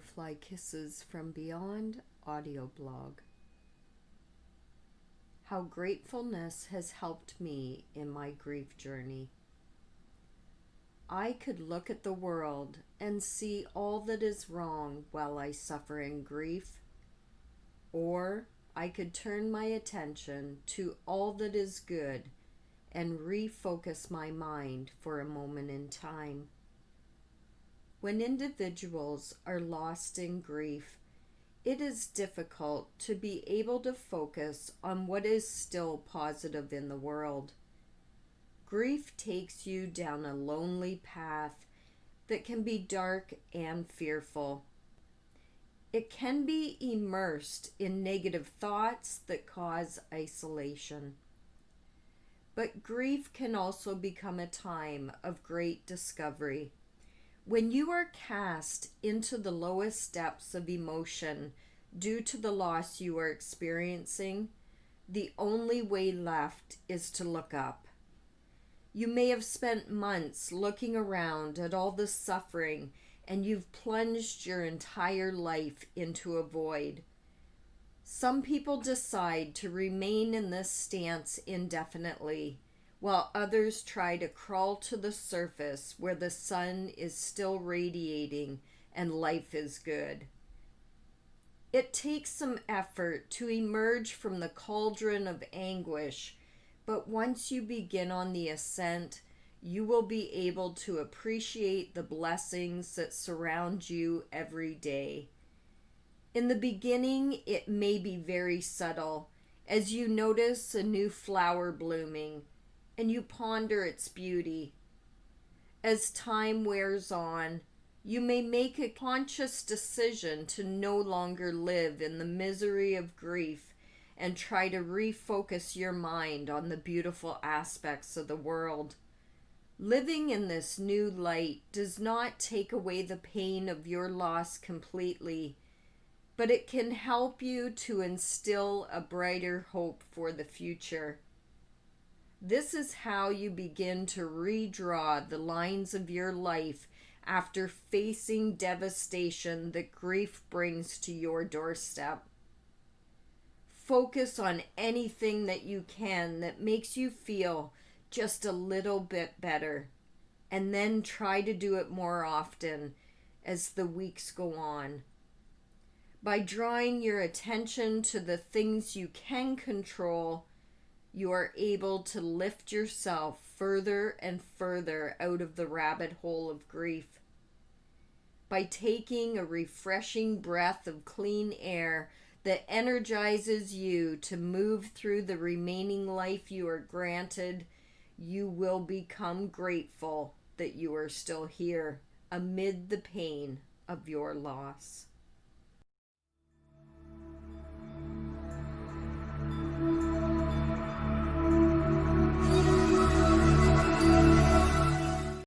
Butterfly Kisses from Beyond audio blog. How gratefulness has helped me in my grief journey. I could look at the world and see all that is wrong while I suffer in grief, or I could turn my attention to all that is good and refocus my mind for a moment in time. When individuals are lost in grief, it is difficult to be able to focus on what is still positive in the world. Grief takes you down a lonely path that can be dark and fearful. It can be immersed in negative thoughts that cause isolation. But grief can also become a time of great discovery. When you are cast into the lowest depths of emotion due to the loss you are experiencing, the only way left is to look up. You may have spent months looking around at all the suffering, and you've plunged your entire life into a void. Some people decide to remain in this stance indefinitely, while others try to crawl to the surface where the sun is still radiating and life is good. It takes some effort to emerge from the cauldron of anguish, but once you begin on the ascent, you will be able to appreciate the blessings that surround you every day. In the beginning, it may be very subtle, as you notice a new flower blooming, and you ponder its beauty. As time wears on, you may make a conscious decision to no longer live in the misery of grief and try to refocus your mind on the beautiful aspects of the world. Living in this new light does not take away the pain of your loss completely, but it can help you to instill a brighter hope for the future. This is how you begin to redraw the lines of your life after facing devastation that grief brings to your doorstep. Focus on anything that you can that makes you feel just a little bit better, and then try to do it more often as the weeks go on. By drawing your attention to the things you can control, you are able to lift yourself further and further out of the rabbit hole of grief. By taking a refreshing breath of clean air that energizes you to move through the remaining life you are granted, you will become grateful that you are still here amid the pain of your loss.